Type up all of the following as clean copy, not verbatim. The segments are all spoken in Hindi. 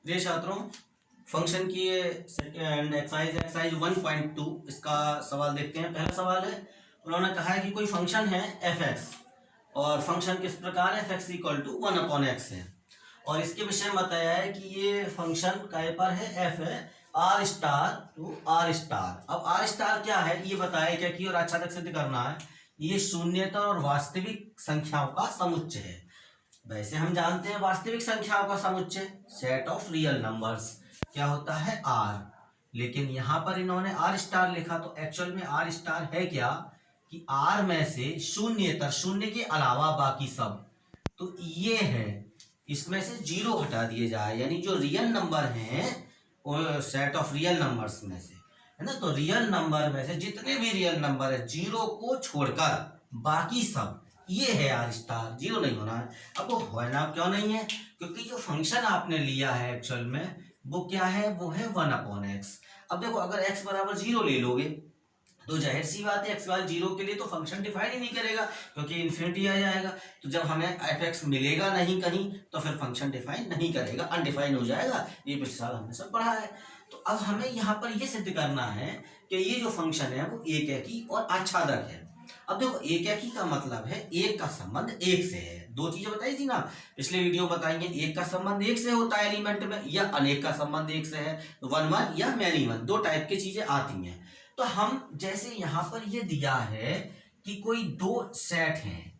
प्रिय छात्रों, फंक्शन की एक्सरसाइज 1.2 इसका सवाल देखते हैं। पहला सवाल है, उन्होंने कहा है कि कोई फंक्शन है एफ एक्स और फंक्शन किस प्रकार F x equal to 1/x है और इसके विषय में बताया है कि ये फंक्शन काय पर है, एफ है R star to R star. अब आर स्टार क्या है ये बताया क्या कि और अच्छा तक सिद्ध करना है, ये शून्यता और वास्तविक संख्याओं का समुच्चय है। वैसे हम जानते हैं वास्तविक संख्याओं का समुच्चय सेट ऑफ रियल नंबर्स क्या होता है, आर। लेकिन यहां पर इन्होंने आर स्टार लिखा तो एक्चुअल में आर स्टार है क्या कि आर में से शून्यतर, शून्य के अलावा बाकी सब, तो ये है इसमें से जीरो हटा दिए जाए, यानी जो रियल नंबर हैं वो सेट ऑफ रियल नंबर्स में से है ना, तो रियल नंबर में से जितने भी रियल नंबर है जीरो को छोड़कर बाकी सब, ये है आर स्टार। जीरो नहीं होना है। अब वो होना क्यों नहीं है, क्योंकि जो फंक्शन आपने लिया है एक्चुअल में वो क्या है, वो है 1/x। अब देखो अगर x बराबर जीरो ले लोगे तो जाहिर सी बात है एक्स वाले जीरो के लिए तो फंक्शन डिफाइन ही नहीं करेगा क्योंकि इन्फिनिटी आ जाएगा। तो जब हमें एफ एक्स मिलेगा नहीं कहीं तो फिर फंक्शन डिफाइन नहीं करेगा, अनडिफाइन हो जाएगा। ये पिछले साल हमने सब पढ़ा है। तो अब हमें यहाँ पर ये सिद्ध करना है कि ये जो फंक्शन है वो एक एकी और आच्छादक है। अब देखो एक एकी का मतलब है एक का संबंध एक से है। दो चीजें बताई थी ना पिछले वीडियो बताएंगे, एक का संबंध एक से होता है एलिमेंट में, या अनेक का संबंध एक से है, वन वन या मैनी वन, दो टाइप की चीजें आती हैं। तो हम जैसे यहां पर ये दिया है कि कोई दो सेट हैं,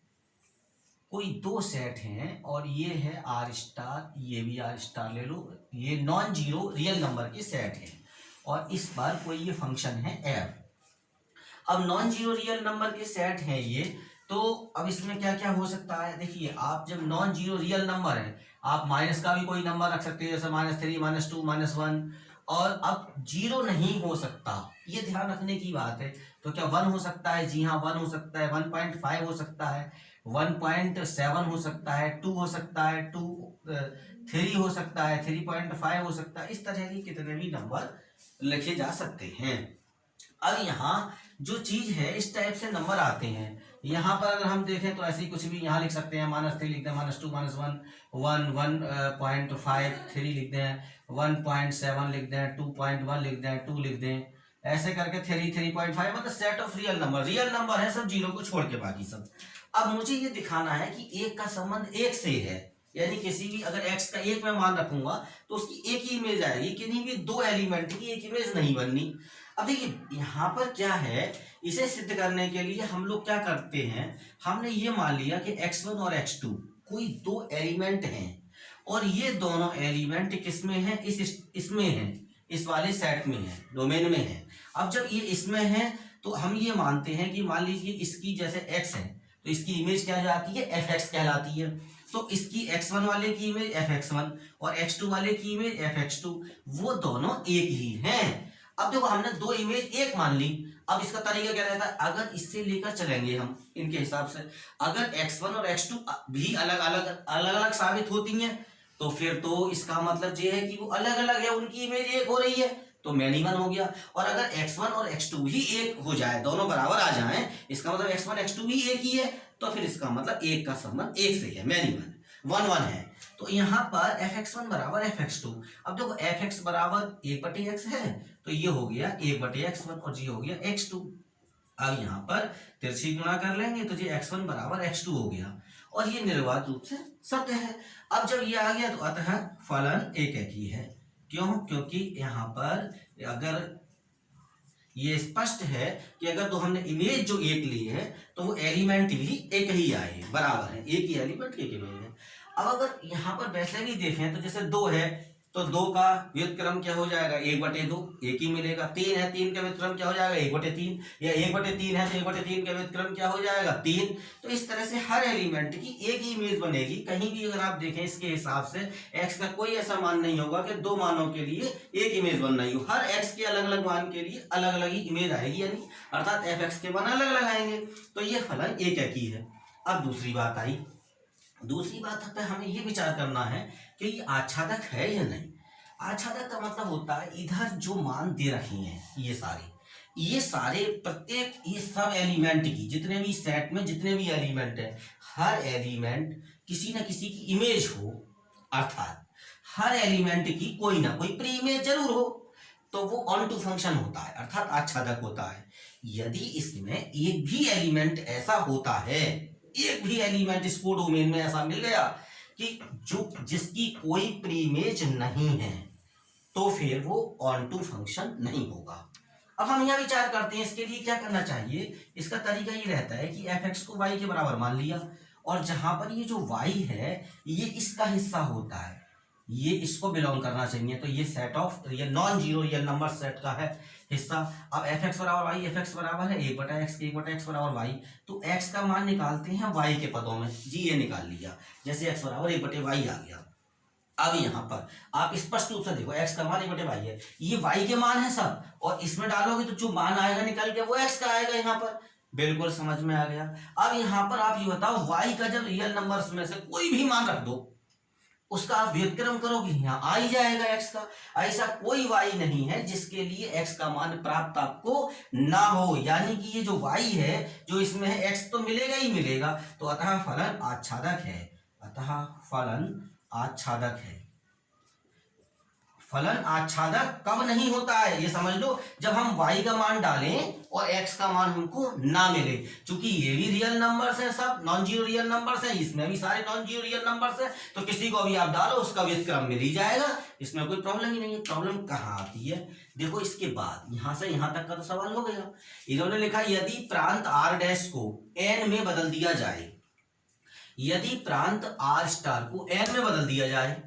कोई दो सेट हैं और ये है आर स्टार, ये भी आर स्टार ले लो, ये नॉन जीरो रियल नंबर के सेट हैं और इस पर कोई ये फंक्शन है एफ। अब नॉन जीरो रियल नंबर के सेट हैं ये, तो अब इसमें क्या क्या हो सकता है, देखिए आप जब नॉन जीरो रियल नंबर है आप माइनस का भी कोई नंबर रख सकते हैं, जैसे -3 -2 -1, और अब जीरो नहीं हो सकता, ये ध्यान रखने की बात है। तो क्या 1 हो सकता है, जी हाँ 1 हो सकता है, 1.5 हो सकता है, 1.7 हो सकता है, 2 हो सकता है, 3 हो सकता है, 3.5 हो सकता है, इस तरह के कितने भी नंबर लिखे जा सकते हैं। अब यहाँ जो चीज है इस टाइप से नंबर आते हैं। यहाँ पर अगर हम देखें तो ऐसे ही कुछ भी यहाँ लिख सकते हैं, -3 लिख दें, -2 -1, 1.5 3 लिख दें, 1.7 लिख दें, 2.1 लिख दें, 2 लिख दें, ऐसे करके 3 3.5, मतलब सेट ऑफ रियल नंबर है सब जीरो को छोड़ के बाकी सब। अब मुझे ये दिखाना है कि एक का संबंध एक से है, यानी किसी भी अगर x का एक में मान रखूंगा तो उसकी एक ही इमेज आएगी, किन्हीं भी दो एलिमेंट की एक इमेज नहीं बननी। अब देखिए यहाँ पर क्या है, इसे सिद्ध करने के लिए हम लोग क्या करते हैं, हमने ये मान लिया कि x1 और x2 कोई दो एलिमेंट हैं और ये दोनों एलिमेंट किसमें हैं, इसमें हैं, इस वाले सेट में है, डोमेन में है। अब जब ये इसमें है तो हम ये मानते हैं कि मान लीजिए इसकी जैसे x है तो इसकी इमेज क्या जाती है, एफ एक्स कहलाती है। तो इसकी x1 वाले की इमेज fx1 और x2 वाले की इमेज fx2, वो दोनों एक ही हैं। अब देखो हमने दो इमेज एक मान ली। अब इसका तरीका क्या रहता है, अगर इससे लेकर चलेंगे हम इनके हिसाब से, अगर x1 और x2 भी अलग अलग साबित होती हैं तो फिर तो इसका मतलब ये है कि वो अलग अलग है, उनकी इमेज एक हो रही है तो मैनी वन हो गया। और अगर x1 और x2 भी एक हो जाए, दोनों बराबर आ जाएं, इसका मतलब x1 x2 भी एक ही है, तो फिर इसका मतलब एक का संबंध एक से है, मैनी वन, 1 1 है। तो यहाँ पर fx1 बराबर fx2। अब देखो fx बराबर 1/x है तो ये हो गया 1/x1 और ये हो गया x2। अब यहाँ पर तिरछी गुणा कर लेंगे तो ये x1 बराबर x2 हो गया और ये निर्वात रूप से सत्य है। अब जब ये आ गया तो अतः फलन एक ही है। क्यों, क्योंकि यहाँ पर अगर ये स्पष्ट है कि अगर तो हमने इमेज जो एक ली है तो वो एलिमेंट भी एक ही आए, बराबर है, एक ही एलिमेंट एक इमेज है। अब अगर यहाँ पर वैसे भी देखें तो जैसे 2 है तो 2 का व्युत्क्रम क्या हो जाएगा, 1/2, एक ही मिलेगा। 3 है, 3 का व्युत्क्रम क्या हो जाएगा, 1/3, या 1/3 है तो 1/3 का व्युत्क्रम क्या हो जाएगा, 3। तो इस तरह से हर एलिमेंट की एक ही इमेज बनेगी। कहीं भी अगर आप देखें इसके हिसाब से x का कोई ऐसा मान नहीं होगा कि दो मानों के लिए एक इमेज बन रही हो, हर x के अलग अलग मान के लिए अलग अलग ही इमेज आएगी, यानी अर्थात fx के मान अलग अलग आएंगे। तो ये फलन एक ही है। अब दूसरी बात आई, दूसरी बात पे हमें ये विचार करना है कि ये आच्छादक है या नहीं। आच्छादक का मतलब होता है इधर जो मान दे रखे हैं ये सारे प्रत्येक ये सब एलिमेंट की, जितने भी सेट में जितने भी एलिमेंट है, हर एलिमेंट किसी न किसी की इमेज हो, अर्थात हर एलिमेंट की कोई ना कोई प्री इमेज जरूर हो, तो वो ऑन टू फंक्शन होता है, अर्थात आच्छादक होता है। यदि इसमें एक भी एलिमेंट ऐसा होता है, एक भी एलिमेंट इस कोडोमेन में ऐसा मिल गया कि जो जिसकी कोई प्री इमेज नहीं है, तो फिर वो ऑन टू फंक्शन नहीं होगा। अब हम यह विचार करते हैं इसके लिए क्या करना चाहिए। इसका तरीका ये रहता है कि एफ एक्स को वाई के बराबर मान लिया, और जहां पर ये जो वाई है ये इसका हिस्सा होता है, ये इसको बिलोंग करना चाहिए, तो ये सेट ऑफ ये non zero real number set का है हिस्सा। अब एफ एक्स बराबर वाई, एफ एक्स बराबर है 1/x, 1/x बराबर वाई, तो x का मान निकालते हैं y के पदों में, जी ये निकाल लिया, जैसे x बराबर 1/y आ गया। अब यहाँ पर आप स्पष्ट रूप से देखो x का मान 1/y है, ये y के मान है सब, और इसमें डालोगे तो जो मान आएगा निकल के वो x का आएगा यहाँ पर, बिल्कुल समझ में आ गया। अब यहाँ पर आप ये बताओ y का जब रियल नंबर्स में से कोई भी मान रख दो, उसका आप व्युत्क्रम करोगे यहाँ आ ही जाएगा x का। ऐसा कोई y नहीं है जिसके लिए x का मान प्राप्त आपको ना हो, यानी कि ये जो y है जो इसमें है x तो मिलेगा ही मिलेगा, तो अतः फलन आच्छादक है, अतः फलन आच्छादक है। फलन आच्छादक कब नहीं होता है ये समझ लो, जब हम y का मान डालें और x का मान हमको ना मिले, क्योंकि ये भी रियल नंबर्स हैं, सब नॉन जीरो रियल नंबर्स हैं, इसमें भी सारे नॉन जीरो रियल नंबर्स हैं, तो किसी को भी आप डालो उसका व्युत्क्रम मिल ही जाएगा, इसमें कोई प्रॉब्लम ही नहीं है। प्रॉब्लम कहाँ आती है, देखो इसके बाद यहां से यहां तक का तो सवाल हो गया। इन्होंने लिखा यदि प्रांत आर डैश को एन में बदल दिया जाए, यदि प्रांत आर स्टार को एन में बदल दिया जाए,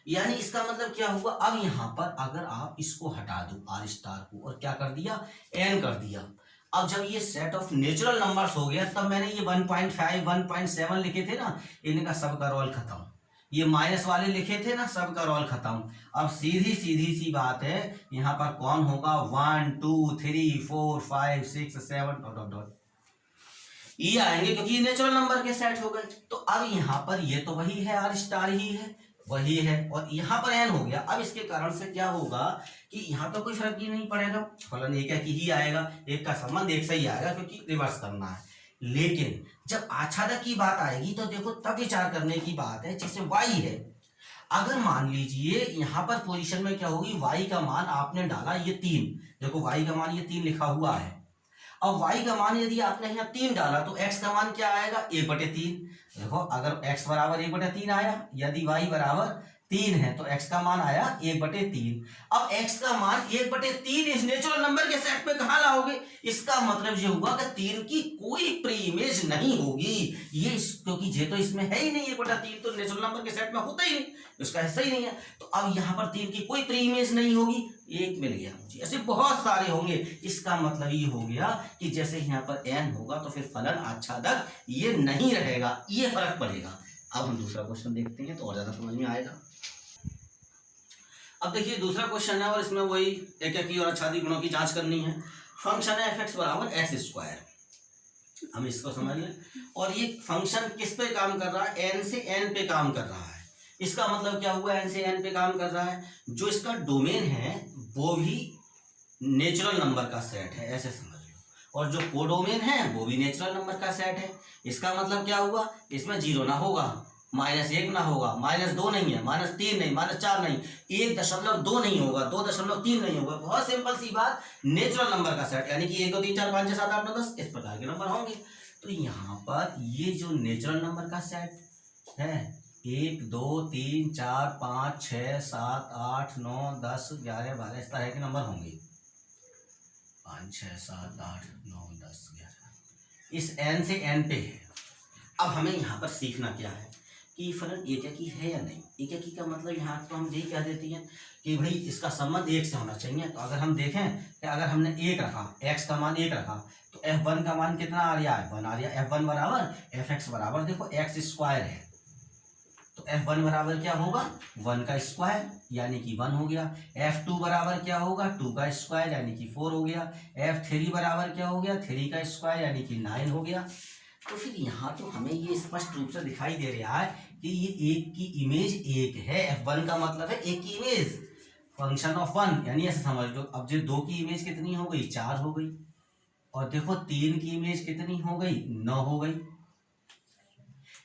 यानी इसका मतलब क्या हुआ, अब यहां पर अगर आप इसको हटा दो आर स्टार को और क्या कर दिया एन कर दिया, अब जब ये सेट ऑफ नेचुरल नंबर्स हो गया, तब मैंने ये 1.5 1.7 लिखे थे ना, इनका सबका रोल खत्म, ये माइनस वाले लिखे थे ना, सबका रोल खत्म। अब सीधी सीधी सी बात है, यहाँ पर कौन होगा 1 2 3 4 5 6 7 डॉट डॉट डॉट ये आएंगे, क्योंकि ये नेचुरल नंबर के सेट हो गए। तो अब यहाँ पर ये तो वही है, आर स्टार ही है, वही है, और यहाँ पर एन हो गया। अब इसके कारण से क्या होगा कि यहाँ तो कोई फर्क ही नहीं पड़ेगा, फलन एक ही आएगा, एक का संबंध एक से ही आएगा, क्योंकि रिवर्स करना है। लेकिन जब आच्छादक की बात आएगी तो देखो तब विचार करने की बात है, जैसे y है, अगर मान लीजिए यहाँ पर पोजीशन में क्या होगी, y का मान आपने डाला ये 3, देखो y का मान ये 3 लिखा हुआ है, अब y का मान यदि आपने यहाँ 3 डाला तो x का मान क्या आएगा 1/3। देखो अगर x बराबर 1/3 आया, यदि y बराबर 3 है तो x का मान आया 1/3। अब x का मान 1/3 इस नेचुरल नंबर के सेट में कहाँ लाओगे, इसका मतलब ये हुआ कि 3 की कोई प्री इमेज नहीं होगी, ये क्योंकि ये तो इसमें है ही नहीं, 1/3 तो नेचुरल नंबर के सेट में होता ही नहीं, उसका हिस्सा ही नहीं है। तो अब यहाँ पर 3 की कोई प्री इमेज नहीं होगी, एक मिल गया मुझे, ऐसे बहुत सारे होंगे। इसका मतलब ये हो गया कि जैसे यहाँ पर n होगा तो फिर फलन आच्छादक ये नहीं रहेगा, ये फर्क पड़ेगा। अब हम दूसरा क्वेश्चन देखते हैं तो और ज्यादा समझ में आएगा। अब देखिए दूसरा क्वेश्चन है और इसमें वही एकाकी और आच्छादित गुणों की जांच करनी है। फंक्शन है f(x) बराबर x², हम इसको समझ लें, और ये फंक्शन किस पे काम कर रहा है, n से n पे काम कर रहा है। इसका मतलब क्या हुआ, n से n पे काम कर रहा है, जो इसका डोमेन है वो भी नेचुरल नंबर का सेट है, ऐसे समझ लो, और जो कोडोमेन है वो भी नेचुरल नंबर का सेट है। इसका मतलब क्या हुआ, इसमें 0 ना होगा, -1 ना होगा, -2 नहीं है, -3 नहीं, -4 नहीं, 1.2 नहीं होगा, 2.3 नहीं होगा। बहुत सिंपल सी बात, नेचुरल नंबर का सेट, यानी कि 1 2 3 4 5 6 7 8 9 10 इस प्रकार के नंबर होंगे। तो यहाँ पर ये जो नेचुरल नंबर का सेट है 1 2 3 4 5 6 7 8 9 10 11 12 इस तरह के नंबर होंगे, 5 6 7 8 9 10 11 इस n से n पे है। अब हमें यहाँ पर सीखना क्या है कि फलन एकाकी है या नहीं। एकाकी का मतलब यहाँ तो हम यही कह देती हैं कि भाई इसका संबंध 1 से होना चाहिए। तो अगर हम देखें कि अगर हमने 1 रखा, x का मान 1 रखा, तो f1 का मान कितना आ रहा है, 1 आ रहा है। f1 बराबर fx बराबर देखो x² है, तो f1 बराबर क्या होगा 1 का स्क्वायर यानी कि 1 हो गया। f2 बराबर क्या होगा 2 का स्क्वायर यानी कि 4 हो गया। f3 बराबर क्या हो गया 3 का स्क्वायर यानी कि 9 हो गया। तो फिर यहाँ तो हमें ये स्पष्ट रूप से दिखाई दे रहा है कि ये एक की इमेज 1 है। f1 का मतलब है एक की इमेज, फंक्शन ऑफ 1, यानी ऐसे समझ लो। अब जो 2 की इमेज कितनी हो गई 4 हो गई, और देखो 3 की इमेज कितनी हो गई 9 हो गई।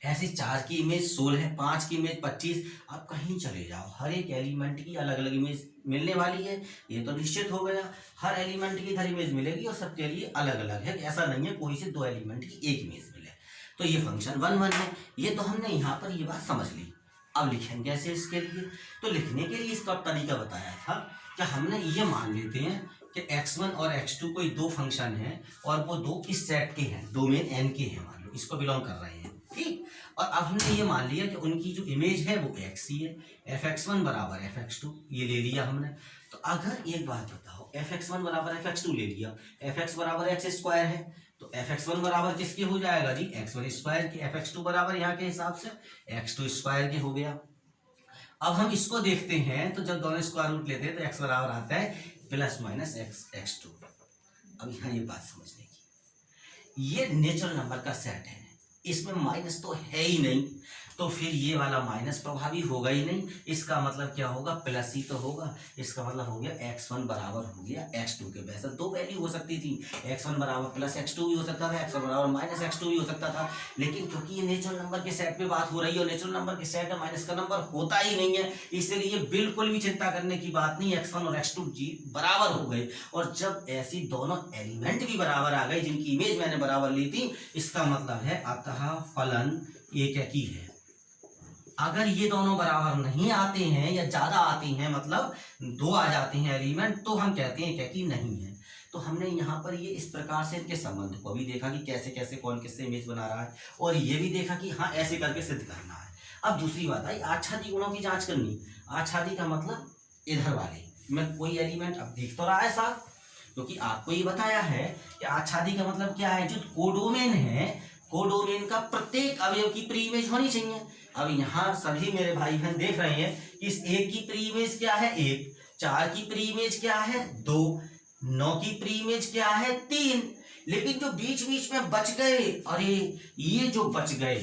ऐसे 4 की इमेज 16, 5 की इमेज 25। आप कहीं चले जाओ, हर एक एलिमेंट की अलग अलग इमेज मिलने वाली है, ये तो निश्चित हो गया। हर एलिमेंट की इधर इमेज मिलेगी और सबके लिए अलग अलग है, ऐसा नहीं है कोई से दो एलिमेंट की एक इमेज मिले। तो ये फंक्शन 1 1 है। ये तो हमने यहाँ पर ये बात समझ ली। अब लिखेंगे कैसे इसके लिए? तो लिखने के लिए इसका तरीका बताया था कि हमने ये मान लेते हैं कि x1 और x2 कोई दो फंक्शन हैं और वो दो इस सेट के हैं, डोमेन n के हैं, मान लो इसको बिलोंग कर रहे हैं, ठीक। और अब हमने ये मान लिया कि उनकी जो इमेज है वो x ही है, fx1 बराबर fx2, ये ले लिया हमने। तो अगर एक बात बताओ, fx1 बराबर fx2 ले लिया, fx बराबर एक्स स्क्वायर है, तो fx1 बराबर किसके हो जाएगा जी? x1 स्क्वायर के। fx2 बराबर यहाँ के हिसाब से x2 स्क्वायर के हो गया। अब हम इसको देखते हैं, तो जब दोनों स्क्वायर रूट लेते हैं तो x बराबर आता है प्लस माइनस x2। अब यहाँ ये बात समझने की, ये नेचुरल नंबर का सेट है, इसमें माइनस तो है ही नहीं, तो फिर ये वाला माइनस प्रभावी होगा ही नहीं। इसका मतलब क्या होगा? प्लस ही तो होगा। इसका मतलब हो गया x1 बराबर हो गया x2 के। वैसे दो वैल्यू हो सकती थी, x1 बराबर प्लस x2 भी हो सकता था, x1 बराबर माइनस x2 भी हो सकता था, लेकिन क्योंकि ये नेचुरल नंबर के सेट पे बात हो रही है और नेचुरल नंबर के सेट में माइनस का नंबर होता ही नहीं है, इसलिए बिल्कुल भी चिंता करने की बात नहीं। x1 और x2 जी बराबर हो गए, और जब ऐसी दोनों एलिमेंट भी बराबर आ गए जिनकी इमेज मैंने बराबर ली थी, इसका मतलब है अतः फलन एक ही है। अगर ये दोनों बराबर नहीं आते हैं या ज्यादा आते हैं, मतलब दो आ जाते हैं एलिमेंट, तो हम कहते हैं कि नहीं है। तो हमने यहाँ पर ये इस प्रकार से इनके संबंध को भी देखा कि कैसे कैसे कौन किससे इमेज बना रहा है, और ये भी देखा कि हाँ ऐसे करके सिद्ध करना है। अब दूसरी बात आई आच्छादी गुणों की जांच करनी। आच्छादी का मतलब इधर वाले में कोई एलिमेंट अब दिख तो रहा है साफ, क्योंकि आपको ये बताया है कि आच्छादी का मतलब क्या है? जो कोडोमेन है, कोडोमेन का प्रत्येक अवयव की प्री इमेज होनी चाहिए। अब यहाँ सभी मेरे भाई बहन देख रहे हैं कि इस एक की प्री इमेज क्या है? 1। 4 की प्री इमेज क्या है? 2। 9 की प्री इमेज क्या है? 3। लेकिन जो बीच बीच में बच गए, अरे ये जो बच गए,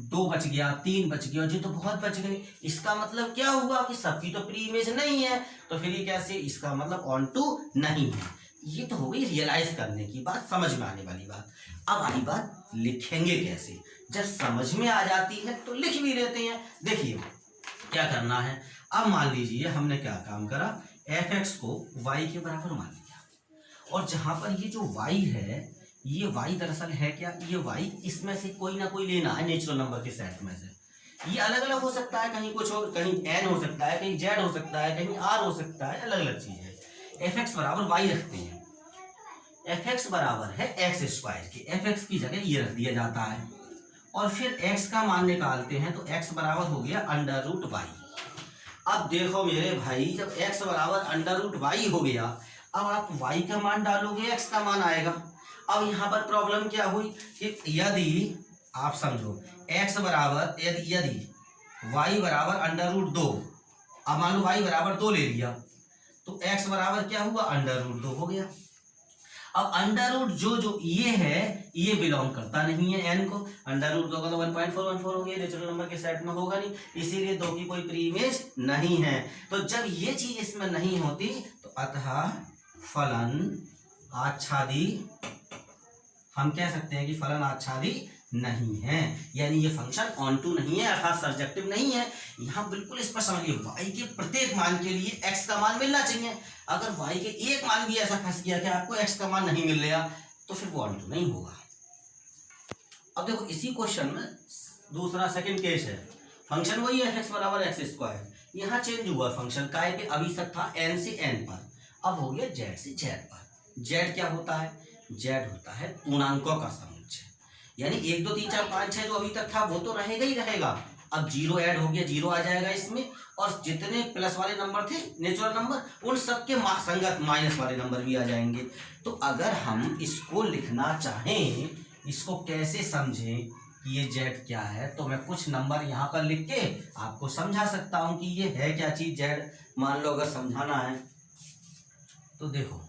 2 बच गया, 3 बच गया, जो तो बहुत बच गए, इसका मतलब क्या हुआ कि सबकी तो प्री इमेज नहीं है। तो फिर ये कैसे? इसका मतलब ऑन टू नहीं है। ये तो हो गई रियलाइज करने की बात, समझ में आने वाली बात। अब आई बात लिखेंगे कैसे। जब समझ में आ जाती है तो लिख भी लेते हैं। देखिए क्या करना है। अब मान लीजिए हमने क्या काम करा, fx को y के बराबर मान लिया, और जहां पर ये जो y है, ये y दरअसल है क्या? ये y इसमें से कोई ना कोई लेना है नेचुरल नंबर के सेट में से। ये अलग अलग हो सकता है, कहीं कुछ हो, कहीं n हो सकता है, कहीं z हो सकता है, कहीं r हो सकता है, अलग अलग चीज है। fx बराबर y रखते हैं, fx बराबर है एक्स स्क्वायर के, fx की जगह ये रख दिया जाता है, और फिर x का मान निकालते हैं तो x बराबर हो गया अंडर रूट वाई। अब देखो मेरे भाई, जब x बराबर अंडर रूट वाई हो गया, अब आप y का मान डालोगे, x का मान आएगा। अब यहाँ पर प्रॉब्लम क्या हुई कि यदि आप समझो x बराबर यदि y बराबर अंडर रूट 2, अब मान लो y बराबर 2 ले लिया, तो x बराबर क्या हुआ? अंडर रूट 2 हो गया। अब अंडर रूट जो ये है, ये बिलोंग करता नहीं है n को। अंडर रूट 2 का तो 1.414 हो गया, नेचुरल नंबर के सेट में होगा नहीं, इसीलिए 2 की कोई प्री इमेज नहीं है। तो जब ये चीज इसमें नहीं होती तो अतः फलन आच्छादी, हम कह सकते हैं कि फलन आच्छादी नहीं है, यानी ये फंक्शन ऑन टू नहीं है, अर्थात सर्जेक्टिव नहीं है। यहाँ बिल्कुल स्पष्ट समझिए, y के प्रत्येक मान के लिए x का मान मिलना चाहिए। अगर y के एक मान भी ऐसा फंस गया कि आपको x का मान नहीं मिल रहा, तो फिर वो ऑन टू नहीं होगा। अब देखो इसी क्वेश्चन में दूसरा सेकंड केस है, फंक्शन वही है fx बराबर एक्स स्क्वायर, यहाँ चेंज हुआ फंक्शन, काय पे अभी तक था n से n पर, अब हो गया z से z पर। z क्या होता है? z होता है पूर्णांकों का समुच्चय, यानी 1 2 3 4 5 6 जो अभी तक था वो तो रहेगा ही रहेगा। अब 0 ऐड हो गया, 0 आ जाएगा इसमें, और जितने प्लस वाले नंबर थे नेचुरल नंबर, उन सबके संगत माइनस वाले नंबर भी आ जाएंगे। तो अगर हम इसको लिखना चाहें, इसको कैसे समझें कि ये z क्या है, तो मैं कुछ नंबर यहाँ पर लिख के आपको समझा सकता हूँ कि ये है क्या चीज z। मान लो अगर समझाना है तो देखो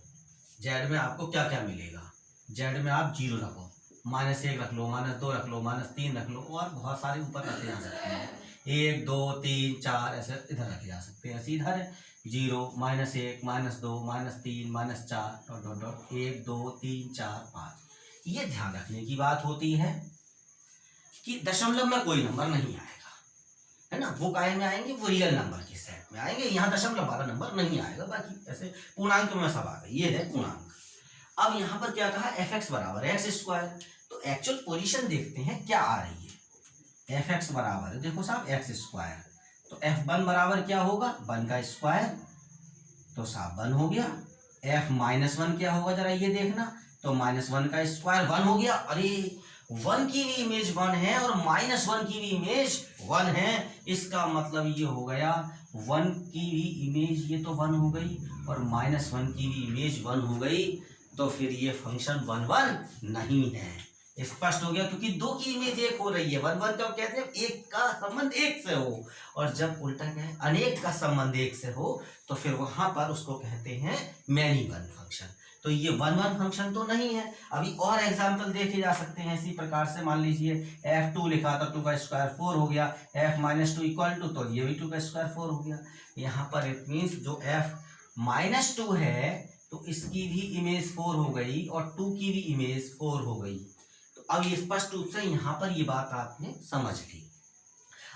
z में आपको क्या क्या मिलेगा। z में आप 0 रखो, -1 रख लो, -2 रख लो, -3 रख लो, और बहुत सारे ऊपर रखे जा सकते हैं, 1 2 3 4 ऐसे इधर रखे जा सकते हैं। ऐसे इधर है 0 -1 -2 -3 -4 डॉट डॉट डॉट 1 2 3 4 5। ये ध्यान रखने की बात होती है कि दशमलव में कोई नंबर नहीं आएगा, है ना, वो काहे में आएंगे, वो रियल नंबर के सेट में आएंगे, यहाँ दशमलव वाला नंबर नहीं आएगा, बाकी ऐसे पूर्णांक में सब आ गए, ये है पूर्णांक। अब यहाँ पर क्या कहा, एफ एक्स बराबर है एक्स स्क्वायर, तो एक्चुअल पोजीशन देखते हैं क्या आ रही है। एफ एक्स बराबर है, देखो साहब एक्स स्क्वायर, तो एफ वन बराबर क्या होगा, वन का स्क्वायर, तो साहब वन हो गया। एफ माइनस वन क्या होगा जरा ये देखना, तो माइनस वन का स्क्वायर वन हो गया। अरे वन की भी इमेज वन है और माइनस वन की भी इमेज वन है, इसका मतलब ये हो गया वन की भी इमेज ये तो वन हो गई और माइनस वन की भी इमेज वन हो गई, तो फिर ये फंक्शन वन वन नहीं है। स्पष्ट हो गया, क्योंकि दो की इमेज एक हो रही है। वन वन कब कहते हैं, एक का संबंध एक से हो, और जब उल्टा क्या है, अनेक का संबंध एक से हो, तो फिर वहां पर उसको कहते हैं मैनी वन फंक्शन। तो ये वन वन फंक्शन तो नहीं है। अभी और एग्जाम्पल देखे जा सकते हैं इसी प्रकार से। मान लीजिए f2 लिखा था, 2 का स्क्वायर 4 हो गया, f minus two equal to, तो ये भी 2 का स्क्वायर 4 हो गया। यहाँ पर इट मीन्स जो f माइनस टू है तो इसकी भी इमेज 4 हो गई और 2 की भी इमेज 4 हो गई। तो अब ये स्पष्ट रूप से यहाँ पर ये बात आपने समझ ली।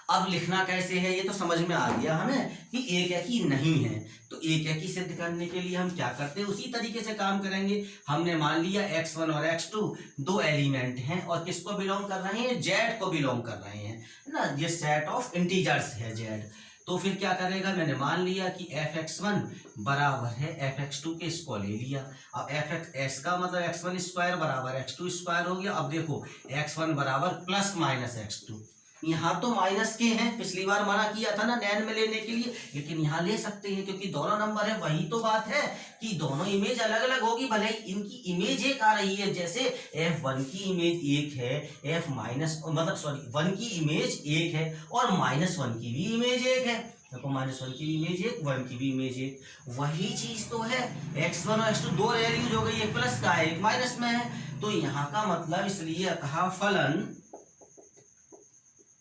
अब लिखना कैसे है ये तो समझ में आ गया हमें कि एक एक ही नहीं है। तो एक एक ही सिद्ध करने के लिए हम क्या करते हैं, उसी तरीके से काम करेंगे। हमने मान लिया x1 और x2 दो एलिमेंट हैं और किसको बिलोंग कर रहे हैं, z को बिलोंग कर रहे हैं, है ना, ये सेट ऑफ इंटीजर्स है z। तो फिर क्या करेगा, मैंने मान लिया कि fx1 बराबर है fx2 के, इसको ले लिया। अब fx का मतलब x1 स्क्वायर बराबर x2 स्क्वायर हो गया। अब देखो x1 बराबर प्लस माइनस x2, यहाँ तो माइनस के हैं, पिछली बार मना किया था ना नैन में लेने के लिए, लेकिन यहाँ ले सकते हैं क्योंकि दोनों नंबर है। वही तो बात है कि दोनों इमेज अलग अलग होगी, भले ही इनकी इमेज एक आ रही है। जैसे f1 की इमेज एक है, f माइनस मतलब सॉरी 1 की इमेज एक है और माइनस 1 की भी इमेज एक है। देखो माइनस 1 की भी इमेज एक, 1 की भी इमेज एक, वही चीज तो है। x1 और x2 दो वैल्यूज हो गई, एक प्लस का है एक माइनस में है। तो यहाँ का मतलब इसलिए कहा फलन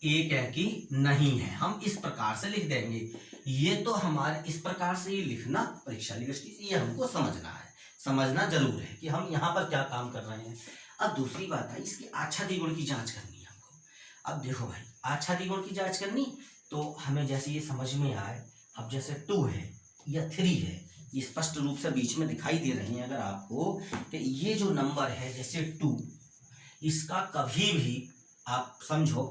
एक है कि नहीं है, हम इस प्रकार से लिख देंगे। ये तो हमारे इस प्रकार से ये लिखना परीक्षा की दृष्टि से ये हमको समझना है, समझना जरूर है कि हम यहाँ पर क्या काम कर रहे हैं। अब दूसरी बात है, इसकी आच्छादी गुण की जांच करनी है हमको। अब देखो भाई, आच्छादी गुण की जांच करनी तो हमें जैसे ये समझ में आए, अब जैसे 2 है या 3 है, ये स्पष्ट रूप से बीच में दिखाई दे रहे हैं अगर आपको, कि ये जो नंबर है जैसे 2, इसका कभी भी आप समझो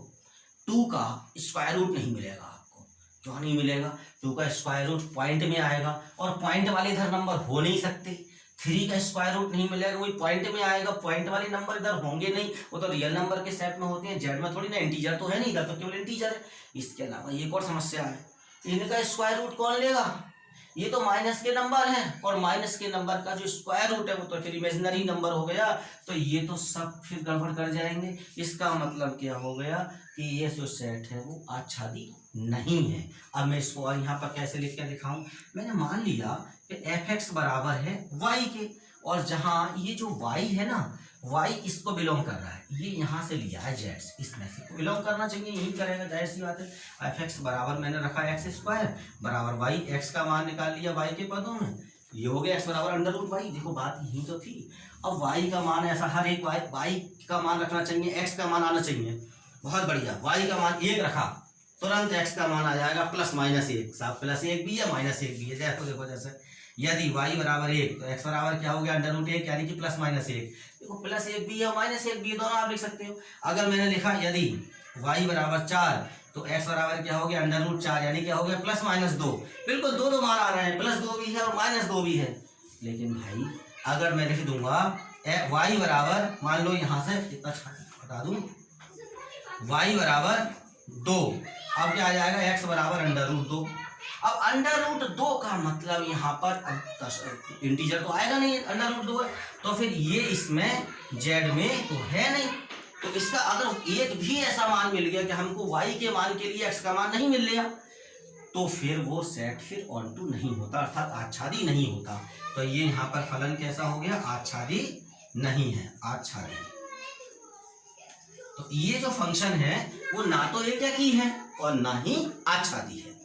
2 का स्क्वायर रूट नहीं मिलेगा आपको। क्यों नहीं मिलेगा, 2 का स्क्वायर रूट पॉइंट में आएगा और पॉइंट वाले इधर नंबर हो नहीं सकते। 3 का स्क्वायर रूट नहीं मिलेगा, वही पॉइंट में आएगा, पॉइंट वाले नंबर इधर होंगे नहीं, वो तो रियल नंबर के सेट में होते हैं। जेड में थोड़ी ना, इंटीजर तो है नहीं, इधर तो केवल इंटीजर है। इसके अलावा एक और समस्या है, इनका स्क्वायर रूट कौन लेगा, ये तो माइनस के नंबर हैं और माइनस के नंबर का जो स्क्वायर रूट है वो तो फिर इमेजिनरी नंबर हो गया, तो ये तो सब फिर गड़बड़ कर जाएंगे। इसका मतलब क्या हो गया कि ये जो सेट है वो आच्छादी नहीं है। अब मैं इसको यहाँ पर कैसे लिख के दिखाऊं, मैंने मान लिया कि fx बराबर है y के, और जहाँ ये जो y है ना, y इसको बिलोंग कर रहा है, ये यहाँ से लिया है z, इसमें से बिलोंग करना चाहिए, यही करेगा, जाहिर सी बात है। fx बराबर मैंने रखा x स्क्वायर बराबर y, x का मान निकाल लिया y के पदों में, ये हो गया x बराबर अंडर रूट y। देखो बात यही तो थी। अब y का मान ऐसा हर एक y का मान रखना चाहिए, x का मान आना चाहिए, बहुत बढ़िया। y का मान 1 रखा, तुरंत x का मान आ जाएगा प्लस माइनस 1, साफ प्लस 1 भी है माइनस 1 भी है। देखो देखो जैसे यदि y बराबर 1 तो x बराबर क्या हो गया अंडर रूट 1, यानी कि प्लस माइनस 1। देखो प्लस 1 भी है और माइनस 1 भी है, दोनों आप लिख सकते हो। अगर मैंने लिखा यदि y बराबर 4 तो x बराबर क्या हो गया अंडर रूट 4, यानी क्या हो गया प्लस माइनस 2। बिल्कुल दो दो मान आ रहे हैं, प्लस 2 भी है और माइनस 2 भी है। लेकिन भाई अगर मैं लिख दूंगा y बराबर, मान लो यहाँ से इतना हटा दूं, y बराबर 2, अब क्या आ जाएगा x बराबर अंडर रूट 2। अब अंडर रूट 2 का मतलब यहाँ पर इंटीजर तो आएगा नहीं, अंडर रूट 2 है, तो फिर ये इसमें z में तो है नहीं। तो इसका अगर एक भी ऐसा मान मिल गया कि हमको y के मान के लिए x का मान नहीं मिल लिया, तो फिर वो सेट फिर ऑनटू नहीं होता, अर्थात आच्छादी नहीं होता। तो ये यहाँ पर फलन कैसा हो गया, आच्छादी नहीं है, आच्छादी। तो ये जो फंक्शन है वो ना तो एक ही है और ना ही आच्छादी है।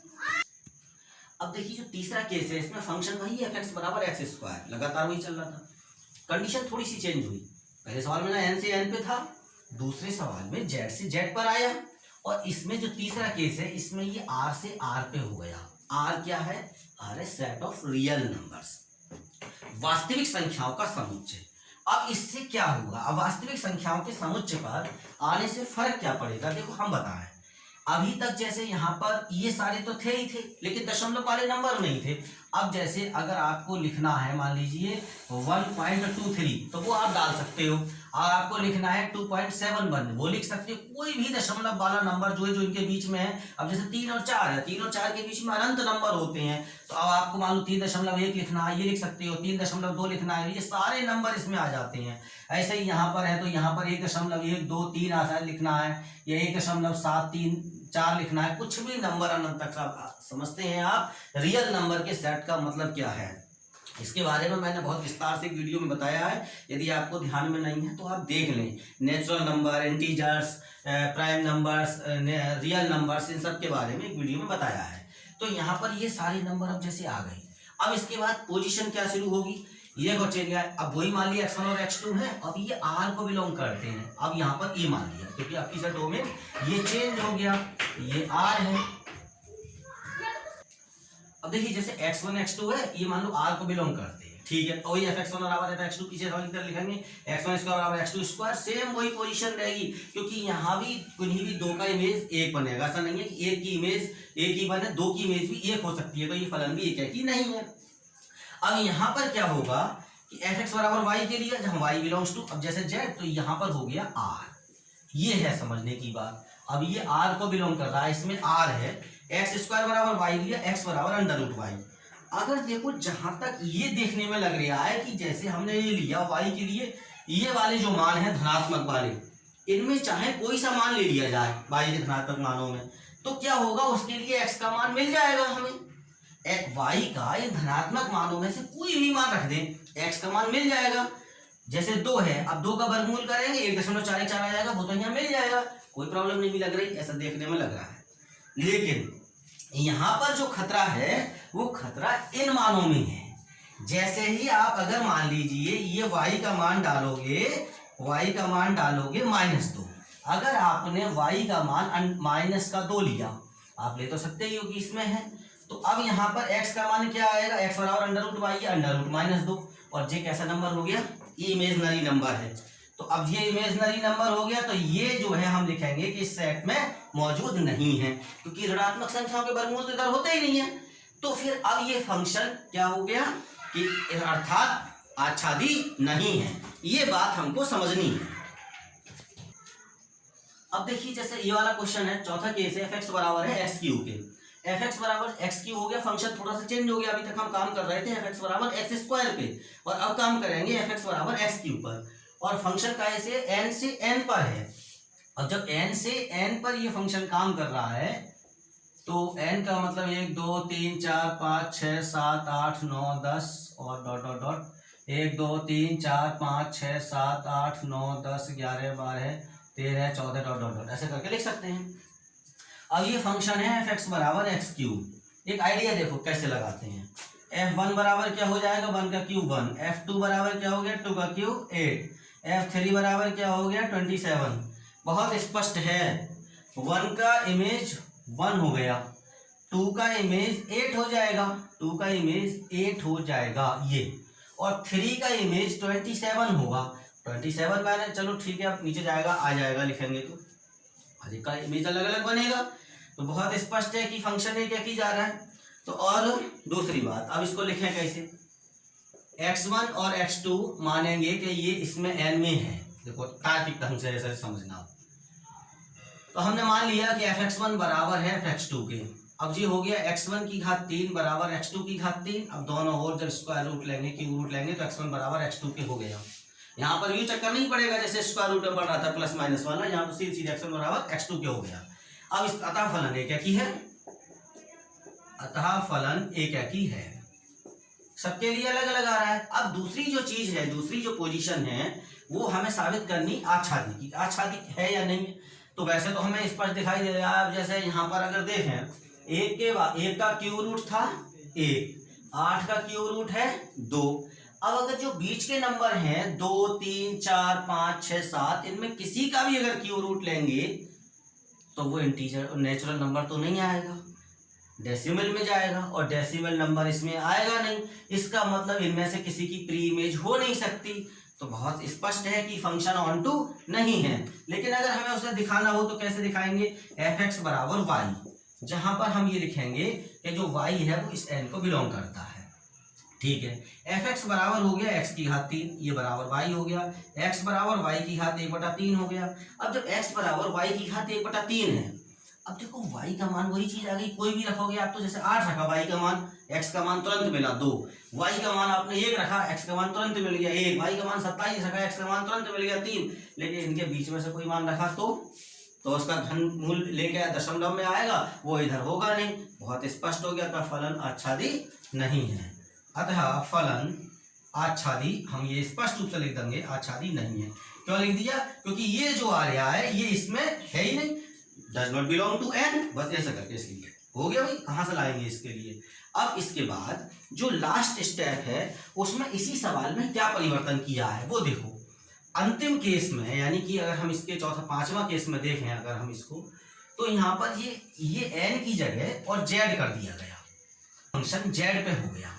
अब देखिए जो तीसरा केस है, इसमें फंक्शन वही है fx बराबर एक्स स्क्वायर, लगातार वही चल रहा था। कंडीशन थोड़ी सी चेंज हुई, पहले सवाल में ना n से n पे था, दूसरे सवाल में जेड से जेड पर आया, और इसमें जो तीसरा केस है इसमें ये आर से आर पे हो गया। आर क्या है? आर है सेट ऑफ रियल नंबर्स, वास्तविक संख्याओं का समुच्चय। अब इससे क्या होगा? अब वास्तविक संख्याओं के समुच्चय पर आने से फर्क क्या पड़ेगा? देखो हम बताएं, अभी तक जैसे यहाँ पर ये सारे तो थे ही थे, लेकिन दशमलव वाले नंबर नहीं थे। अब जैसे अगर आपको लिखना है मान लीजिए 1.23 तो वो आप डाल सकते हो, और आपको लिखना है 2.71 वो लिख सकते हो। कोई भी दशमलव वाला नंबर जो है जो इनके बीच में है, अब जैसे 3 और 4 है, 3 और 4 के बीच में अनंत नंबर होते हैं, तो अब आपको मान लो 3.1 लिखना है, ये लिख सकते हो, 3.2 लिखना है, ये सारे नंबर इसमें आ जाते हैं। ऐसे ही यहाँ पर है तो यहाँ पर 1.1, 2, 3 आसान लिखना है, या 1.734 लिखना है, कुछ भी नंबर अनंत तक आप समझते हैं। आप रियल नंबर के सेट का मतलब क्या है इसके बारे में मैंने बहुत विस्तार से एक वीडियो में बताया है, यदि आपको ध्यान में नहीं है तो आप देख लें। Natural number, integers, prime numbers, real numbers, इन सब के बारे में एक वीडियो में बताया है। तो यहाँ पर ये सारे नंबर अब जैसे आ गए, अब इसके बाद पोजीशन क्या शुरू होगी? ये को चेंज है। अब वही मान लिया x1 और x2 है, अब ये r को बिलोंग करते हैं, अब यहाँ पर e मान लिया क्योंकि आपकी सर डोमेन ये चेंज हो गया, ये r है। अब देखिए जैसे x1 x2 है, ये मान लो r को बिलोंग करते हैं, ठीक है। वही fx1 बराबर है x2 पीछे वाली तरह लिखेंगे, x1 स्क्वायर बराबर x2 स्क्वायर, सेम वही पोजीशन रहेगी, क्योंकि यहाँ भी किन्हीं भी दो का इमेज एक बनेगा। ऐसा नहीं है कि एक की इमेज एक ही बने, दो की इमेज भी एक हो सकती है, तो ये फलन भी एक है कि नहीं है। अब यहाँ पर क्या होगा कि fx बराबर y के लिए जब y बिलोंग्स टू, अब जैसे z तो यहाँ पर हो गया r, ये है समझने की बात। अब ये r को बिलोंग कर रहा है, इसमें r है, एक्स स्क्वायर बराबर y लिया, x बराबर अंडर रूट वाई। अगर देखो जहां तक ये देखने में लग रहा है कि जैसे हमने ये लिया y के लिए, ये वाले जो मान है धनात्मक वाले, इनमें चाहे कोई सा मान ले लिया जाए y के धनात्मक मानों में, तो क्या होगा उसके लिए x का मान मिल जाएगा हमें। y का इन धनात्मक मानों में से कोई भी मान रख दें, x का मान मिल जाएगा। जैसे 2 है, अब 2 का वर्गमूल करेंगे 1.44 आ जाएगा, वो तो यहाँ मिल जाएगा, कोई प्रॉब्लम नहीं लग रही, ऐसा देखने में लग रहा है। लेकिन यहाँ पर जो खतरा है वो खतरा इन मानों में है। जैसे ही आप अगर मान लीजिए ये y का मान डालोगे, -2, अगर आपने y का मान -2 लिया, आप ले तो सकते ही हो कि इसमें है, तो अब यहाँ पर x का मान क्या आएगा? x बराबर अंडर रूट वाई है, अंडर रूट -2, और ये कैसा नंबर हो गया? इमेजनरी नंबर है। तो अब ये इमेजनरी नंबर हो गया, तो ये जो है हम लिखेंगे कि इस सेट में मौजूद नहीं है, क्योंकि ऋणात्मक संख्याओं के वर्गमूल तो इधर होते ही नहीं है। तो फिर अब ये फंक्शन क्या हो गया कि अर्थात आच्छादी नहीं है, ये बात हमको समझनी है। अब देखिए जैसे ये वाला क्वेश्चन है, चौथा केस है, fx बराबर है x क्यूब के, fx बराबर x क्यूब हो गया, फंक्शन थोड़ा सा चेंज हो गया। अभी तक हम काम कर रहे थे fx बराबर x स्क्वायर पे, और अब काम करेंगे fx बराबर x क्यूब पर, और फंक्शन का ऐसे n से n पर है। अब जब n से n पर ये फंक्शन काम कर रहा है, तो n का मतलब 1 2 3 4 5 6 7 8 9 10 और dot dot dot 1 2 3 4 5 6 7 8 9 10 11 12 13 14 dot dot dot ऐसे करके लिख सकते हैं। अब ये फंक्शन है fx बराबर x क्यूब। एक आइडिया देखो कैसे लगाते हैं। f1 बराबर क्या हो जाएगा? 1 का क्यूब 1, f2 बराबर क्या हो गया? 2 का क्यूब 8, f3 बराबर क्या हो गया? 27। बहुत स्पष्ट है, 1 का इमेज 1 हो गया, 2 का इमेज 8 हो जाएगा, 2 का इमेज 8 हो जाएगा ये, और 3 का इमेज 27 होगा। 27 मैंने चलो ठीक है, अब नीचे जाएगा आ जाएगा लिखेंगे तो हर एक का इमेज अलग अलग बनेगा। तो बहुत स्पष्ट है कि फंक्शन ये क्या की जा रहा है। तो और दूसरी बात, अब इसको लिखें कैसे? x1 और x2 मानेंगे कि ये इसमें n में है। देखो तार्किक ढंग से ऐसे समझना। तो हमने मान लिया कि fx1 बराबर है fx2 के। अब ये हो गया x1 की घात 3 बराबर x2 की घात 3। अब दोनों और जब स्क्वायर रूट लेंगे, क्यूब रूट लेंगे, तो x1 बराबर x2 के हो गया। यहाँ पर भी चक्कर नहीं पड़ेगा, जैसे स्क्वायर रूट में पड़ रहा था प्लस माइनस वाला, यहाँ तो सीधे x1 बराबर x2 के हो गया। अब इस अतः फलन एक की है, अतः फलन एक ही है, सबके लिए अलग अलग आ रहा है। अब दूसरी जो चीज है, दूसरी जो पोजीशन है, वो हमें साबित करनी आच्छादित की, आच्छादित है या नहीं। तो वैसे तो हमें स्पष्ट दिखाई दे रहा है। अब जैसे यहाँ पर अगर देखें, एक का क्यूब रूट था 1, 8 का क्यूब रूट है 2। अब अगर जो बीच के नंबर हैं 2 3 4 5 6 7, इनमें किसी का भी अगर क्यूब रूट लेंगे तो वो इंटीजर नेचुरल नंबर तो नहीं आएगा, डेसिमल में जाएगा, और डेसिमल नंबर इसमें आएगा नहीं। इसका मतलब इनमें से किसी की प्री इमेज हो नहीं सकती। तो बहुत स्पष्ट है कि फंक्शन ऑन टू नहीं है। लेकिन अगर हमें उसे दिखाना हो तो कैसे दिखाएंगे? एफ एक्स बराबर वाई, जहां पर हम ये लिखेंगे कि जो वाई है वो इस एन को बिलोंग करता है। ठीक है, एफ एक्स बराबर हो गया एक्स की घात 3, ये बराबर वाई हो गया, एक्स बराबर वाई की घात 1/3 हो गया। अब जब एक्स बराबर वाई की घात 1/3 है, अब देखो y का मान वही चीज आ गई, कोई भी रखोगे आप तो, जैसे 8 रखा y का मान, x का मान तुरंत मिला 2, y का मान आपने 1 रखा, x का मान तुरंत मिल गया 1, y का मान 27 रखा, x का मान तुरंत मिल गया 3। लेकिन इनके बीच में से कोई मान रखा तो उसका घनमूल लेके दशमलव में आएगा, वो इधर होगा नहीं। बहुत स्पष्ट हो गया, तो फलन आच्छादी नहीं है। अतः फलन आच्छादी, हम ये स्पष्ट रूप से लिख देंगे, आच्छादी नहीं है। क्यों लिख दिया? क्योंकि ये जो आ रहा है ये इसमें है ही नहीं, does not belong to N. बस ऐसा करके इसके लिए हो गया भाई, कहां से लाएंगे इसके लिए। अब इसके बाद जो लास्ट स्टेप है उसमें इसी सवाल में क्या परिवर्तन किया है वो देखो। अंतिम केस में, यानी कि अगर हम इसके चौथा पांचवा केस में देखें अगर हम इसको, तो यहाँ पर ये एन की जगह और जेड कर दिया गया, फंक्शन जेड पे हो गया।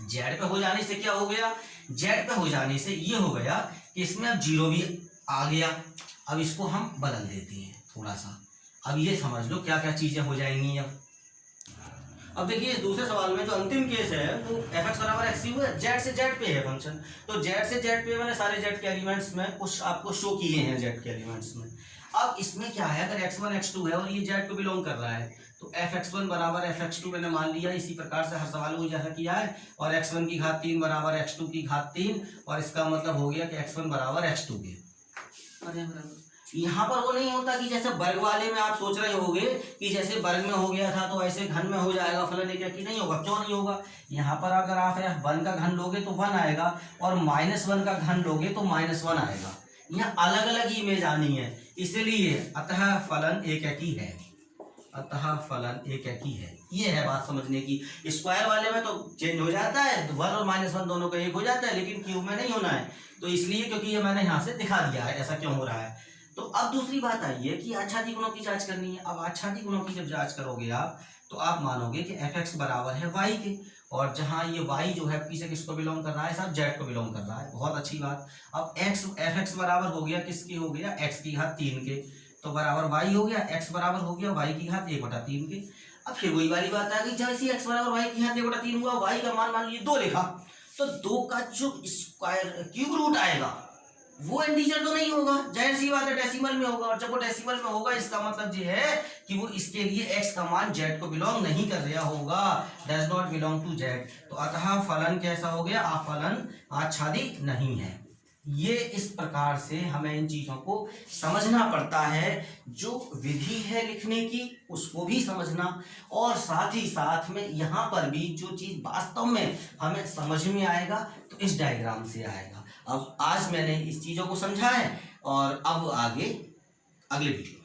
जेड पे हो जाने से क्या हो गया? जेड पे हो जाने से ये हो गया कि इसमें अब 0 भी आ गया। अब इसको हम बदल देते हैं थोड़ा सा। अब ये समझ लो क्या क्या चीजें हो जाएंगी। अब देखिए दूसरे सवाल में जो अंतिम केस है वो एफ एक्स बराबर एक्स क्यूब है, जेड से जेड पे है फंक्शन। तो जेड से जेड पे मैंने सारे जेड के एलिमेंट्स में कुछ आपको शो किए हैं जेड के एलिमेंट्स में। अब इसमें क्या है, अगर x1 x2 है और ये जेड को बिलोंग कर रहा है तो fx1 बराबर fx2 मैंने मान लिया। इसी प्रकार से हर सवाल को जैसा किया है, और x1 की घात 3 बराबर x2 की घात 3, और इसका मतलब हो गया कि x1 बराबर x2 के। अरे यहाँ पर वो नहीं होता कि जैसे वर्ग वाले में आप सोच रहे होगे कि जैसे वर्ग में हो गया था तो ऐसे घन में हो जाएगा फलन क्या, कि नहीं होगा। क्यों नहीं होगा? यहाँ पर अगर आप f1 का घन लोगे तो 1 आएगा, और -1 का घन लोगे तो -1 आएगा। यहाँ अलग अलग इमेज आनी है, इसलिए अतः फलन एक ही है। अतः फलन एक ही है, ये है बात समझने की। स्क्वायर वाले में तो चेंज हो जाता है, 1 और -1 दोनों का एक हो जाता है, लेकिन क्यूब में नहीं होना है। तो इसलिए क्योंकि ये मैंने यहाँ से दिखा दिया है ऐसा क्यों हो रहा है। तो अब दूसरी बात आई है कि आच्छादी गुणों की जांच करनी है। अब आच्छादी गुणों की जब जांच करोगे आप तो आप मानोगे कि एफ एक्स बराबर है वाई के, और जहां ये वाई जो है किसे किसको बिलोंग कर रहा है साहब? जेड को बिलोंग कर रहा है। बहुत अच्छी बात। अब एक्स एफ एक्स बराबर हो गया किसकी? हो गया एक्स की घात 3 के, तो बराबर वाई हो गया, एक्स बराबर हो गया वाई की घात 1/3 के। अब फिर वही वाली बात आ गई, जैसे एक्स बराबर वाई की घात 1/3 हुआ, वाई का मान लीजिए 2 लिखा, तो 2 का जो स्क्वायर क्यूब रूट आएगा वो इंटीजर तो नहीं होगा, जाहिर सी बात है डेसिमल में होगा। और जब वो डेसिमल में होगा इसका मतलब ये है कि वो इसके लिए x का मान z को बिलोंग नहीं कर रहा होगा, does not belong to z। तो अतः फलन कैसा हो गया? फलन आच्छादी नहीं है। ये इस प्रकार से हमें इन चीजों को समझना पड़ता है। जो विधि है लिखने की उसको भी समझना, और साथ ही साथ में यहाँ पर भी जो चीज वास्तव में हमें समझ में आएगा तो इस डायग्राम से आएगा। अब आज मैंने इस चीजों को समझा है, और अब आगे अगले वीडियो